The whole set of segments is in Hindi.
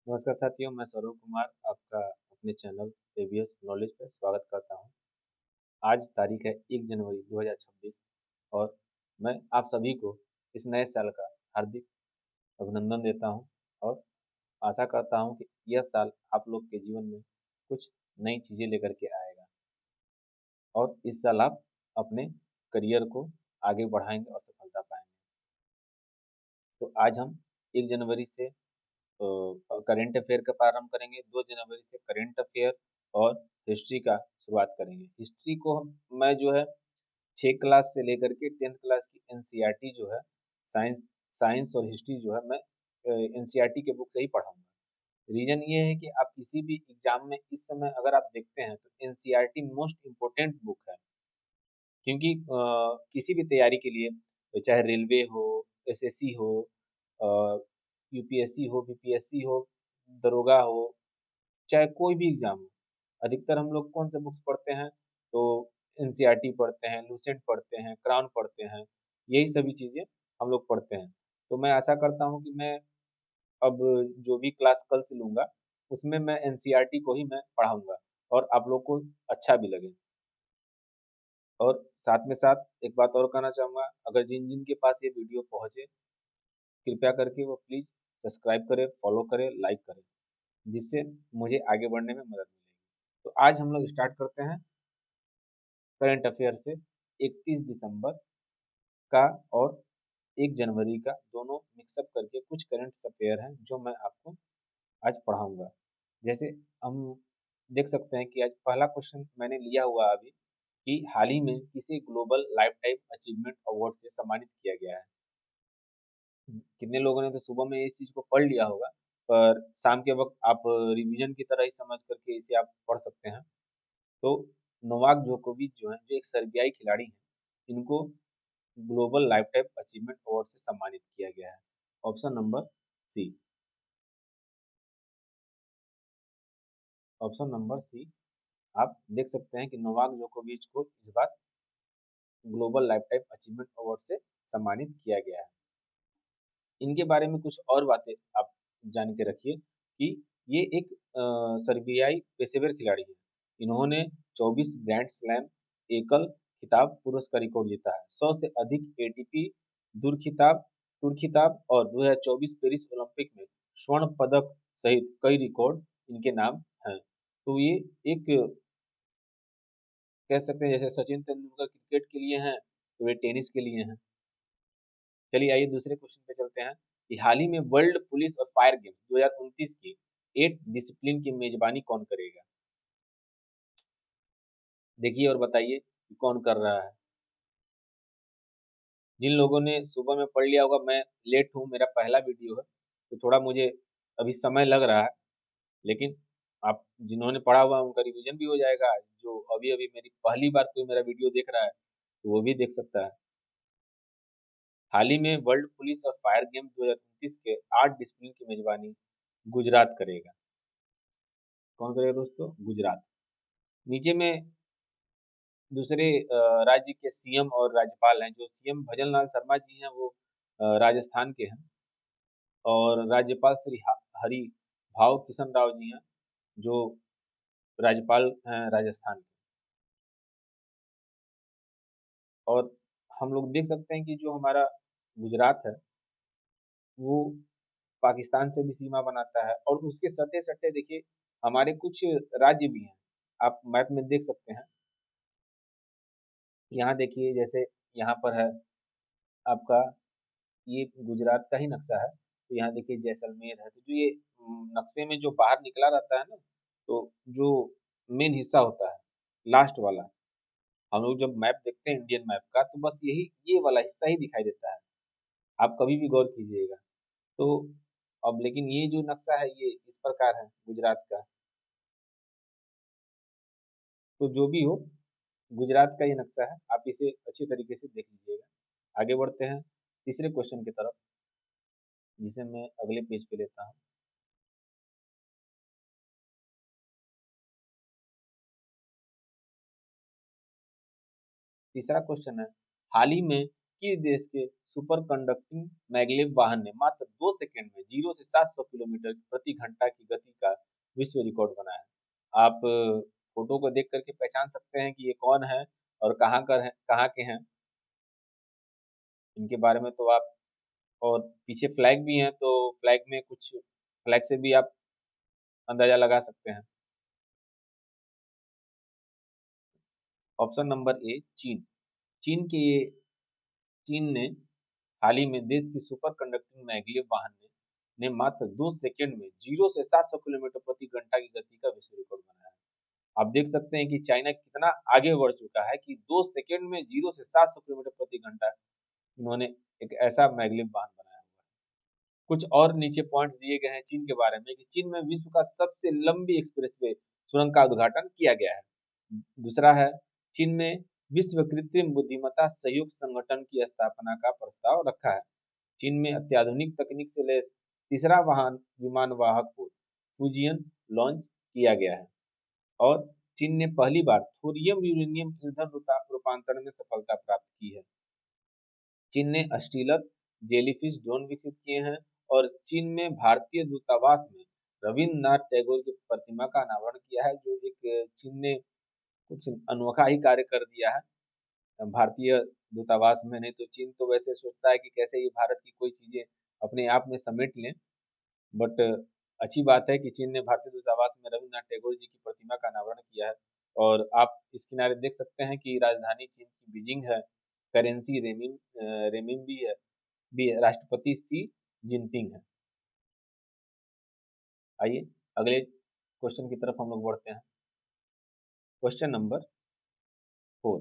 नमस्कार साथियों, मैं सौरभ कुमार आपका अपने चैनल एबीएस नॉलेज पर स्वागत करता हूं। आज तारीख है 1 जनवरी 2026 और मैं आप सभी को इस नए साल का हार्दिक अभिनंदन देता हूं और आशा करता हूं कि यह साल आप लोग के जीवन में कुछ नई चीज़ें लेकर के आएगा और इस साल आप अपने करियर को आगे बढ़ाएंगे और सफलता पाएंगे। तो आज हम 1 जनवरी से करंट अफेयर का प्रारंभ करेंगे। 2 जनवरी से करंट अफेयर और हिस्ट्री का शुरुआत करेंगे। हिस्ट्री को मैं जो है 6 क्लास से लेकर के 10th क्लास की एनसीईआरटी जो है साइंस साइंस और हिस्ट्री जो है मैं एनसीईआरटी के बुक से ही पढ़ाऊंगा। रीजन ये है कि आप किसी भी एग्जाम में इस समय अगर आप देखते हैं तो एनसीईआरटी मोस्ट इम्पोर्टेंट बुक है, क्योंकि किसी भी तैयारी के लिए चाहे रेलवे हो, एसएससी हो, यूपीएससी हो, बीपीएससी हो, दरोगा हो, चाहे कोई भी एग्जाम हो, अधिकतर हम लोग कौन से बुक्स पढ़ते हैं? तो एनसीईआरटी पढ़ते हैं, लूसेंट पढ़ते हैं, क्राउन पढ़ते हैं, यही सभी चीजें हम लोग पढ़ते हैं। तो मैं आशा करता हूँ कि मैं अब जो भी क्लास कल से लूंगा उसमें मैं एनसीईआरटी को ही मैं पढ़ाऊंगा और आप लोग को अच्छा भी लगे। और साथ में साथ एक बात और कहना चाहूंगा, अगर जिन जिन के पास ये वीडियो पहुंचे कृपया करके वो प्लीज सब्सक्राइब करें, फॉलो करें, लाइक करें, जिससे मुझे आगे बढ़ने में मदद मिलेगी। तो आज हम लोग स्टार्ट करते हैं करंट अफेयर से। 31 दिसंबर का और 1 जनवरी का दोनों मिक्सअप करके कुछ करंट अफेयर हैं जो मैं आपको आज पढ़ाऊंगा। जैसे हम देख सकते हैं कि आज पहला क्वेश्चन मैंने लिया हुआ अभी कि हाल ही में किसे global life time achievement award से सम्मानित किया गया है। कितने लोगों ने तो सुबह में इस चीज को पढ़ लिया होगा, पर शाम के वक्त आप रिवीजन की तरह ही समझ करके इसे आप पढ़ सकते हैं। तो नोवाक जोकोविच जो है, जो एक सर्बियाई खिलाड़ी हैं, इनको global life time achievement award से सम्मानित किया गया है। Option number C. Option number C. आप देख सकते हैं कि नोवाक जोकोविच को इस बार global life time achievement award से सम्मानित किया गया है। इनके बारे में कुछ और बातें आप जान के रखिए कि ये एक सर्बियाई पेशेवर खिलाड़ी है। इन्होंने 24 ग्रैंड स्लैम एकल खिताब पुरुष का रिकॉर्ड जीता है, 100 से अधिक एटीपी दूर खिताब टूर खिताब और 2024 पेरिस ओलंपिक में स्वर्ण पदक सहित कई रिकॉर्ड इनके नाम हैं। तो ये एक कह सकते हैं, जैसे सचिन तेंदुलकर क्रिकेट के लिए हैं तो ये टेनिस के लिए हैं। चलिए आइए दूसरे क्वेश्चन पे चलते हैं कि हाल ही में वर्ल्ड पुलिस और फायर गेम्स 2029 की 8 डिसिप्लिन की मेजबानी कौन करेगा? देखिए और बताइए कि कौन कर रहा है। जिन लोगों ने सुबह में पढ़ लिया होगा, मैं लेट हूँ, मेरा पहला वीडियो है तो थोड़ा मुझे अभी समय लग रहा है, लेकिन आप जिन्होंने पढ़ा हुआ है उनका रिवीजन भी हो जाएगा। जो अभी अभी मेरी पहली बार कोई मेरा वीडियो देख रहा है तो वो भी देख सकता है। हाल ही में वर्ल्ड पुलिस और फायर गेम 2029 के 8 डिसिप्लिन की मेजबानी गुजरात करेगा। कौन करेगा दोस्तों? गुजरात। नीचे में दूसरे राज्य के सीएम और राज्यपाल हैं। जो सीएम भजन लाल शर्मा जी हैं वो राजस्थान के हैं और राज्यपाल श्री हरि भाव किशन राव जी हैं जो राज्यपाल हैं राजस्थान के। और हम लोग देख सकते हैं कि जो हमारा गुजरात है वो पाकिस्तान से भी सीमा बनाता है और उसके सटे सटे देखिए हमारे कुछ राज्य भी हैं। आप मैप में देख सकते हैं। यहाँ देखिए, जैसे यहाँ पर है आपका, ये गुजरात का ही नक्शा है। तो यहाँ देखिए जैसलमेर है। तो जो ये नक्शे में जो बाहर निकला रहता है ना, तो जो मेन हिस्सा होता है लास्ट वाला, हम लोग जब मैप देखते हैं इंडियन मैप का तो बस यही ये वाला हिस्सा ही दिखाई देता है। आप कभी भी गौर कीजिएगा। तो अब लेकिन ये जो नक्शा है ये इस प्रकार है गुजरात का। तो जो भी हो, गुजरात का ये नक्शा है, आप इसे अच्छी तरीके से देख लीजिएगा। आगे बढ़ते हैं तीसरे क्वेश्चन की तरफ, जिसे मैं अगले पेज पे लेता हूँ। तीसरा क्वेश्चन है, हाल ही में किस देश के सुपर कंडक्टिंग मैगलेव वाहन ने मात्र 2 सेकंड में 0 से 700 किलोमीटर प्रति घंटा की गति का विश्व रिकॉर्ड बनाया है। आप फोटो को देख करके पहचान सकते हैं कि ये कौन है और कहाँ के हैं। इनके बारे में तो आप, और पीछे फ्लैग भी है तो फ्लैग में कुछ, फ्लैग से भी आप अंदाजा लगा सकते हैं। ऑप्शन नंबर ए चीन। चीन के ये चीन ने हाल ही में देश की सुपर कंडक्टिंग मैगलेव वाहन ने मात्र 2 सेकंड में 0 से 700 किलोमीटर प्रति घंटा की गति का विश्व रिकॉर्ड बनाया है। आप देख सकते हैं कि चाइना कितना आगे बढ़ चुका है कि 2 सेकंड में 0 से 700 किलोमीटर प्रति घंटा इन्होंने एक ऐसा मैगलेव वाहन बनाया हुआ है। कुछ और नीचे पॉइंट्स दिए गए हैं चीन के बारे में कि चीन में विश्व का सबसे लंबी एक्सप्रेसवे सुरंग का उद्घाटन किया गया है। दूसरा है, चीन में विश्व कृत्रिम बुद्धिमत्ता सहयोग संगठन की स्थापना का प्रस्ताव रखा है। चीन में अत्याधुनिक तकनीक से लैस तीसरा वाहन विमान वाहक पोत फ्यूजियन लॉन्च किया गया है। और चीन ने पहली बार थोरियम यूरेनियम ईंधन रूपांतरण में सफलता प्राप्त की है। चीन ने अस्टिलत जेलीफिश ड्रोन विकसित किए हैं। और चीन में भारतीय दूतावास में रविन्द्रनाथ टैगोर की प्रतिमा का अनावरण किया है, जो एक चीन ने कुछ अनोखा ही कार्य कर दिया है भारतीय दूतावास में। नहीं तो चीन तो वैसे सोचता है कि कैसे ये भारत की कोई चीजें अपने आप में समेट लें, बट अच्छी बात है कि चीन ने भारतीय दूतावास में रविन्द्रनाथ टैगोर जी की प्रतिमा का अनावरण किया है। और आप इस किनारे देख सकते हैं कि राजधानी चीन की बीजिंग है, करेंसी रेमिन भी है, राष्ट्रपति सी जिनपिंग है। आइए अगले क्वेश्चन की तरफ हम लोग बढ़ते हैं। Question number 4।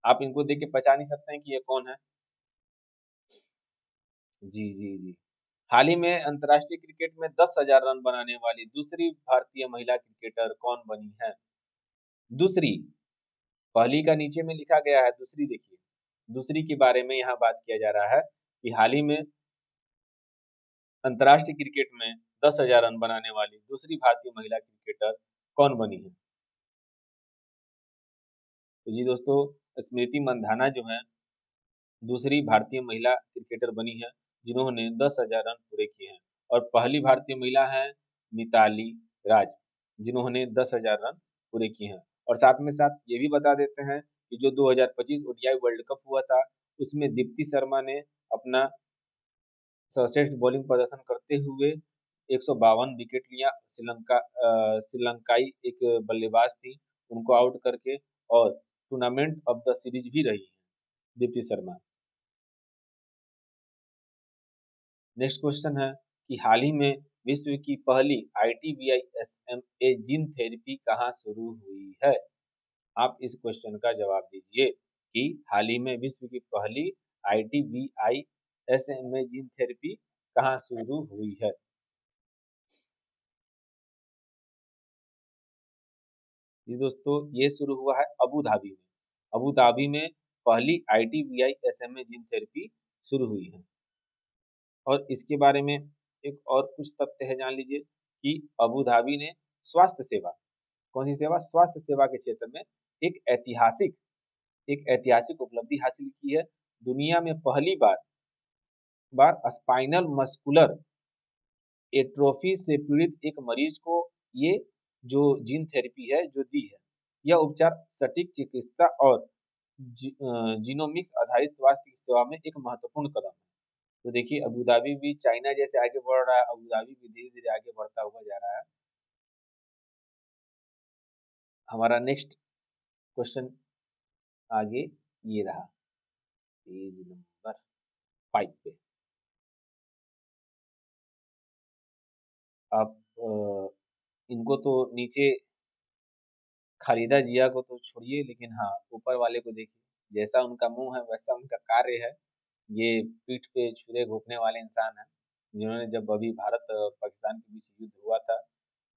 आप इनको देख के पहचान ही सकते हैं कि ये कौन है। जी जी जी, हाल ही में अंतर्राष्ट्रीय क्रिकेट में 10,000 रन बनाने वाली दूसरी भारतीय महिला क्रिकेटर कौन बनी है? दूसरी, पहली का नीचे में लिखा गया है, दूसरी देखिए, दूसरी के बारे में यहाँ बात किया जा रहा है कि हाल ही में अंतर्राष्ट्रीय क्रिकेट में 10,000 रन बनाने वाली दूसरी भारतीय महिला क्रिकेटर कौन बनी है? तो जी दोस्तों, स्मृति मंधाना जो है दूसरी भारतीय महिला क्रिकेटर बनी है जिन्होंने 10,000 रन पूरे किए हैं। और पहली भारतीय महिला है मिताली राज, जिन्होंने 10,000 रन पूरे किए हैं। और साथ में साथ ये भी बता देते हैं कि जो 2025 ओडीआई वर्ल्ड कप हुआ था उसमें दीप्ति शर्मा ने अपना सर्वश्रेष्ठ बॉलिंग प्रदर्शन करते हुए 152 विकेट लिया। श्रीलंकाई एक बल्लेबाज थी, उनको आउट करके, और टूर्नामेंट ऑफ द सीरीज भी रही है दीप्ति शर्मा। नेक्स्ट क्वेश्चन है कि हाल ही में विश्व की पहली ITVI SMA जीन थेरेपी कहाँ शुरू हुई है? आप इस क्वेश्चन का जवाब दीजिए कि हाल ही में विश्व की पहली ITVI SMA जीन थेरेपी कहाँ शुरू हुई है? जी दोस्तों, ये शुरू हुआ है अबू धाबी में। अबू धाबी में पहली ITVI SMA जीन थेरेपी शुरू हुई है। और इसके बारे में एक और कुछ तथ्य है, जान लीजिए कि अबू धाबी ने स्वास्थ्य सेवा, कौन सी सेवा? स्वास्थ्य सेवा के क्षेत्र में एक ऐतिहासिक एक ऐतिहासिक उपलब्धि हासिल की है। दुनिया में पहली बार स्पाइनल मस्कुलर एट्रोफी से पीड़ित एक मरीज को ये जो जीन थेरेपी है जो दी है। यह उपचार सटीक चिकित्सा और जीनोमिक्स आधारित स्वास्थ्य की सेवा में एक महत्वपूर्ण कदम है। तो देखिए, अबू धाबी भी चाइना जैसे आगे बढ़ रहा है, अबू धाबी भी धीरे धीरे आगे बढ़ता हुआ जा रहा है। हमारा नेक्स्ट क्वेश्चन आगे ये रहा, पेज नंबर 5 पे। आप इनको तो नीचे खालिदा जिया को तो छोड़िए, लेकिन हाँ ऊपर वाले को देखिए, जैसा उनका मुंह है वैसा उनका कार्य है। ये पीठ पे छुरे घोंपने वाले इंसान हैं, जिन्होंने जब अभी भारत और पाकिस्तान के बीच युद्ध हुआ था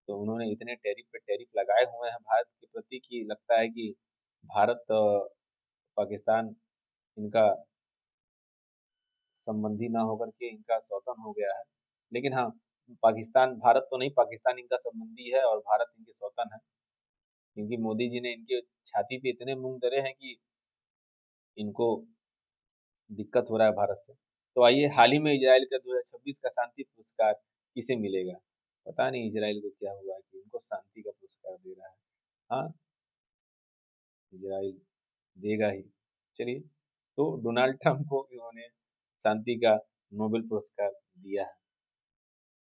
तो उन्होंने इतने टैरिफ पे टैरिफ लगाए हुए हैं भारत के प्रति कि लगता है कि भारत पाकिस्तान इनका संबंधी ना होकर के इनका स्वतंत्र हो गया है। लेकिन हाँ, पाकिस्तान भारत तो नहीं, पाकिस्तान इनका संबंधी है और भारत इनके स्वतंत्र है। क्योंकि मोदी जी ने इनके छाती पे इतने मूंग दरे हैं कि इनको दिक्कत हो रहा है भारत से। तो आइए, हाल ही में इजराइल का 2026 का शांति पुरस्कार किसे मिलेगा? पता नहीं इजराइल को क्या हुआ है कि इनको शांति का पुरस्कार दे रहा है। हाँ, इजराइल देगा ही। चलिए, तो डोनाल्ड ट्रंप को इन्होंने शांति का नोबेल पुरस्कार दिया है।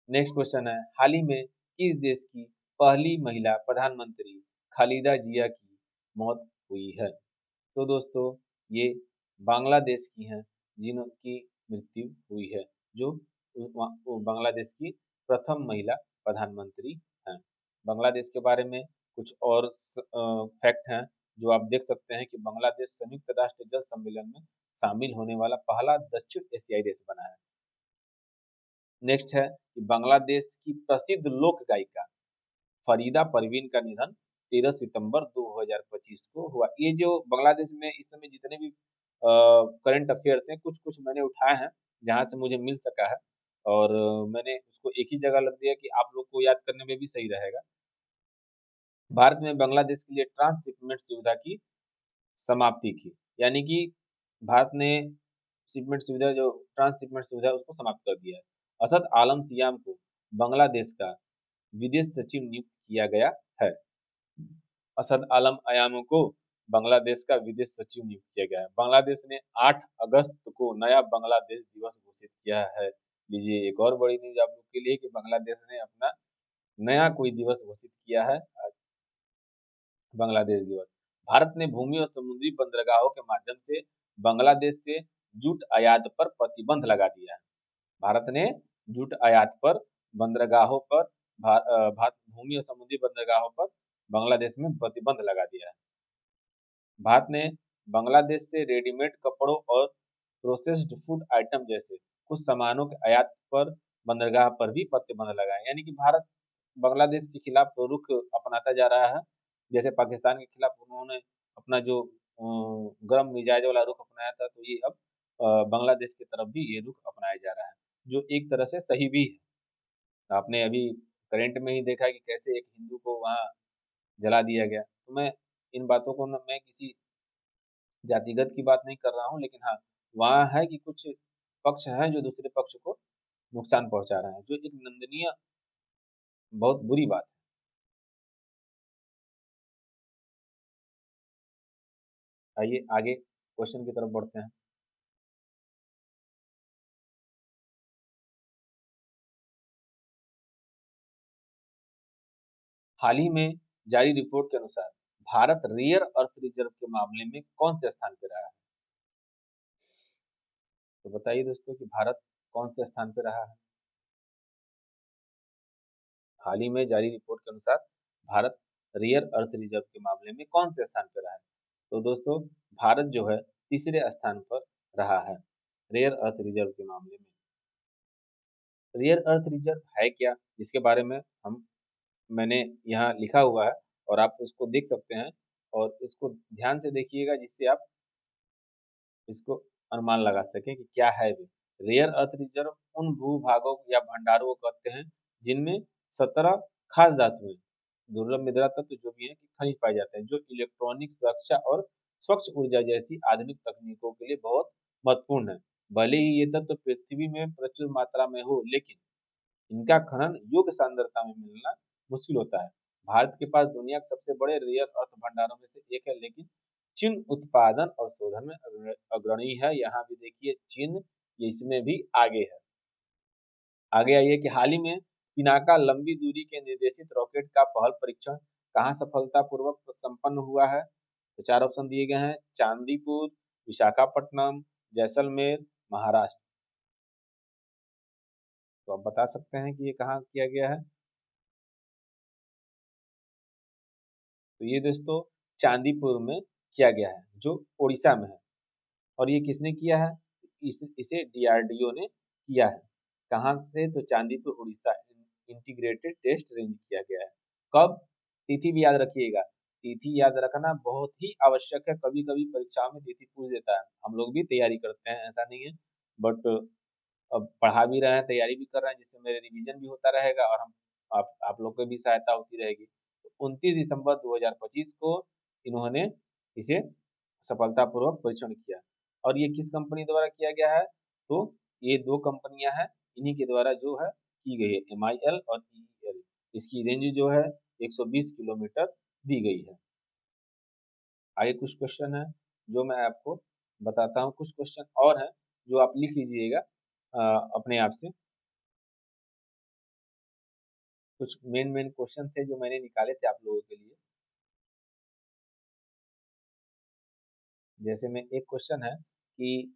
नेक्स्ट क्वेश्चन है, हाल ही में किस देश की पहली महिला प्रधानमंत्री खालिदा जिया की मौत हुई है? तो दोस्तों, ये बांग्लादेश की हैं जिनकी मृत्यु हुई है, जो वो बांग्लादेश की प्रथम महिला प्रधानमंत्री हैं। बांग्लादेश के बारे में कुछ और फैक्ट हैं जो आप देख सकते हैं कि बांग्लादेश संयुक्त राष्ट्र जल सम्मेलन में शामिल होने वाला पहला दक्षिण एशियाई देश बना है। नेक्स्ट है कि बांग्लादेश की प्रसिद्ध लोक गायिका फरीदा परवीन का निधन 13 सितंबर 2025 को हुआ। ये जो बांग्लादेश में इस समय जितने भी करंट अफेयर थे, कुछ कुछ मैंने उठाए हैं जहां से मुझे मिल सका है, और मैंने उसको एक ही जगह लग दिया कि आप लोग को याद करने में भी सही रहेगा। भारत में बांग्लादेश के लिए ट्रांसशिपमेंट सुविधा की समाप्ति की, यानी कि भारत ने शिपमेंट सुविधा, जो ट्रांसशिपमेंट सुविधा है, उसको समाप्त कर दिया है। असद आलम सियाम को बांग्लादेश का विदेश सचिव नियुक्त किया गया है। असद आलम अयामों को बांग्लादेश का विदेश सचिव नियुक्त किया गया है। बांग्लादेश ने 8 अगस्त को नया बांग्लादेश दिवस घोषित किया है। लीजिए, एक और बड़ी न्यूज आप लोग के लिए कि बांग्लादेश ने अपना नया कोई दिवस घोषित किया है, बांग्लादेश दिवस। भारत ने भूमि और समुद्री बंदरगाहों के माध्यम से बांग्लादेश से जूट आयात पर प्रतिबंध लगा दिया है। भारत ने जूट आयात पर, बंदरगाहों पर, भारत भूमि और समुद्री बंदरगाहों पर बांग्लादेश में प्रतिबंध लगा दिया है। भारत ने बांग्लादेश से रेडीमेड कपड़ों और प्रोसेस्ड फूड आइटम जैसे कुछ सामानों के आयात पर बंदरगाह पर भी प्रतिबंध लगाया। यानी कि भारत बांग्लादेश के खिलाफ रुख अपनाता जा रहा है। जैसे पाकिस्तान के खिलाफ उन्होंने अपना जो गर्म मिजाज वाला रुख अपनाया था, तो ये अब बांग्लादेश की तरफ भी ये रुख अपनाया जा रहा है, जो एक तरह से सही भी है। आपने अभी करंट में ही देखा कि कैसे एक हिंदू को वहाँ जला दिया गया। तो मैं इन बातों को मैं किसी जातिगत की बात नहीं कर रहा हूँ, लेकिन हाँ, वहाँ है कि कुछ पक्ष हैं जो दूसरे पक्ष को नुकसान पहुंचा रहे हैं, जो एक निंदनीय, बहुत बुरी बात है। आइए आगे क्वेश्चन की तरफ बढ़ते हैं। हाल ही में जारी रिपोर्ट के अनुसार भारत रेयर अर्थ रिजर्व के मामले में कौन से स्थान पर रहा है? तो बताइए दोस्तों कि भारत कौन से स्थान पर रहा है? हाल ही में जारी रिपोर्ट के अनुसार भारत रेयर अर्थ रिजर्व के मामले में कौन से स्थान पर रहा है? तो दोस्तों, भारत जो है तीसरे स्थान पर रहा है रेयर अर्थ रिजर्व के मामले में। रेयर अर्थ रिजर्व है क्या, इसके बारे में हम मैंने यहाँ लिखा हुआ है, और आप उसको देख सकते हैं, और इसको ध्यान से देखिएगा जिससे आप इसको अनुमान लगा सकें कि क्या है वे। रेयर अर्थ रिजर्व उन भूभागों या भंडारों को कहते हैं जिनमें 17 खास धातुएं, दुर्लभ मृदा तत्व जो भी है कि खनिज पाए जाते हैं, जो इलेक्ट्रॉनिक सुरक्षा और स्वच्छ ऊर्जा जैसी आधुनिक तकनीकों के लिए बहुत महत्वपूर्ण है। भले ही ये तत्व पृथ्वी में प्रचुर मात्रा में हो, लेकिन इनका खनन योग्य सांद्रता में मिलना मुश्किल होता है। भारत के पास दुनिया के सबसे बड़े रेयर अर्थ भंडारों में से एक है, लेकिन चीन उत्पादन और शोधन में अग्रणी है। यहाँ भी देखिए, चीन ये इसमें भी आगे है। आगे आइए कि हाल ही में पिनाका लंबी दूरी के निर्देशित रॉकेट का पहल परीक्षण कहाँ सफलतापूर्वक संपन्न हुआ है? तो चार ऑप्शन दिए गए हैं, चांदीपुर, विशाखापट्टनम, जैसलमेर, महाराष्ट्र। तो आप बता सकते हैं कि ये कहाँ किया गया है? तो ये दोस्तों चांदीपुर में किया गया है, जो उड़ीसा में है। और ये किसने किया है? इसे डीआरडीओ ने किया है। कहाँ से? तो Chandipur Orissa integrated test range किया गया है। कब? तिथि भी याद रखिएगा। तिथि याद रखना बहुत ही आवश्यक है। कभी कभी परीक्षाओं में तिथि पूछ देता है, हम लोग भी तैयारी करते हैं, ऐसा नहीं है। बट अब पढ़ा भी रहे हैं, तैयारी भी कर रहे हैं, जिससे मेरे रिवीजन भी होता रहेगा, और हम आप लोग को भी सहायता होती रहेगी। 29 दिसंबर 2025 को इन्होंने इसे सफलतापूर्वक परीक्षण किया। और ये किस कंपनी द्वारा किया गया है? तो ये दो कंपनियां हैं, इन्हीं के द्वारा जो है की गई है, MIL और EEL। इसकी रेंज जो है 120 किलोमीटर दी गई है। आगे कुछ क्वेश्चन है जो मैं आपको बताता हूँ, कुछ क्वेश्चन और हैं जो आप लिख लीजिएगा अपने आप से। कुछ मेन क्वेश्चन थे जो मैंने निकाले थे आप लोगों के लिए। जैसे में एक क्वेश्चन है कि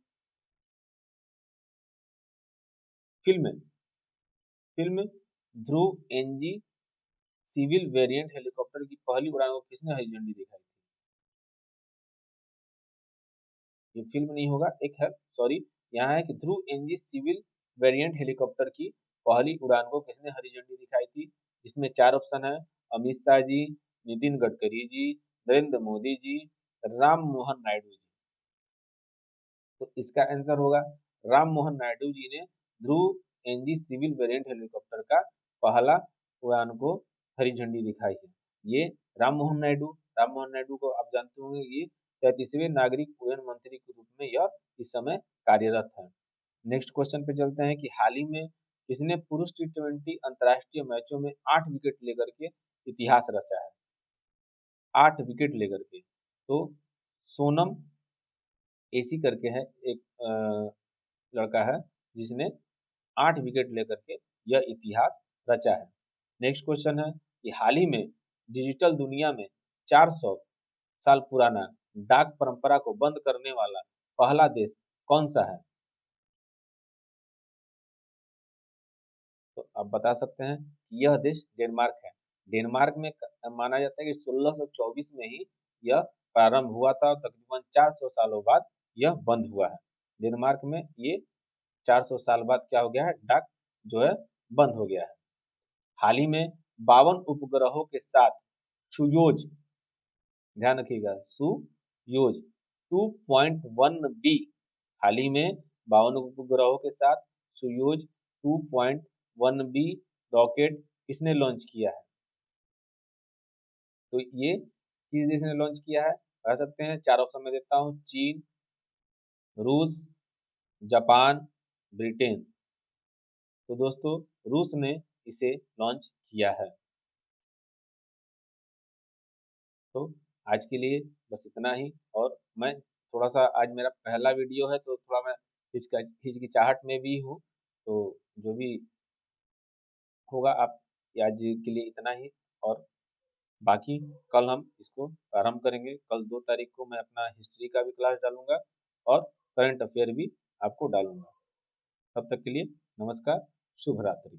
फिल्म फिल्म ध्रुव एनजी सिविल वेरिएंट हेलीकॉप्टर की पहली उड़ान को किसने हरी झंडी दिखाई थी? ये फिल्म नहीं होगा, एक है, सॉरी, यहाँ है कि ध्रुव एनजी सिविल वेरिएंट हेलीकॉप्टर की पहली उड़ान को किसने हरी झंडी दिखाई थी? जिसमें चार ऑप्शन है, अमित शाह जी, नितिन गडकरी जी, नरेंद्र मोदी जी, राम मोहन नायडू जी। तो इसका आंसर होगा राम मोहन नायडू जी ने ध्रुव एनजी सिविल वेरिएंट हेलीकॉप्टर का पहला उड़ान को हरी झंडी दिखाई है। ये राम मोहन नायडू को आप जानते होंगे, ये 33वें नागरिक उड्डयन मंत्री के रूप में यह इस समय कार्यरत है। नेक्स्ट क्वेश्चन पे चलते हैं कि हाल ही में किसने पुरुष T20 अंतर्राष्ट्रीय मैचों में 8 विकेट लेकर के इतिहास रचा है? 8 विकेट लेकर के, तो सोनम एसी करके है एक लड़का है जिसने 8 विकेट लेकर के यह इतिहास रचा है। नेक्स्ट क्वेश्चन है कि हाल ही में डिजिटल दुनिया में 400 साल पुराना डाक परंपरा को बंद करने वाला पहला देश कौन सा है? तो आप बता सकते हैं कि यह देश डेनमार्क है। डेनमार्क में माना जाता है कि 1624 में ही यह प्रारंभ हुआ था, तकरीबन 400 सालों बाद यह बंद हुआ है। डेनमार्क में ये 400 साल बाद क्या हो गया है, डाक जो है बंद हो गया है। हाल ही में 52 उपग्रहों के साथ सुयोज, ध्यान रखिएगा, सुयोज 2.1B, हाल ही में 52 उपग्रहों के साथ सुयोज 2.1B रॉकेट किसने लॉन्च किया है? तो ये किस देश ने लॉन्च किया है? कह सकते हैं, चार ऑप्शन में देता हूँ, चीन, रूस, जापान, ब्रिटेन। तो दोस्तों रूस ने इसे लॉन्च किया है। तो आज के लिए बस इतना ही। और मैं थोड़ा सा, आज मेरा पहला वीडियो है तो थोड़ा मैं हिचकिचाहट में भी हूँ। तो जो भी होगा, आप आज के लिए इतना ही। और बाकी कल हम इसको प्रारंभ करेंगे। कल 2 तारीख को मैं अपना हिस्ट्री का भी क्लास डालूंगा और करंट अफेयर भी आपको डालूंगा। तब तक के लिए नमस्कार, शुभ रात्रि।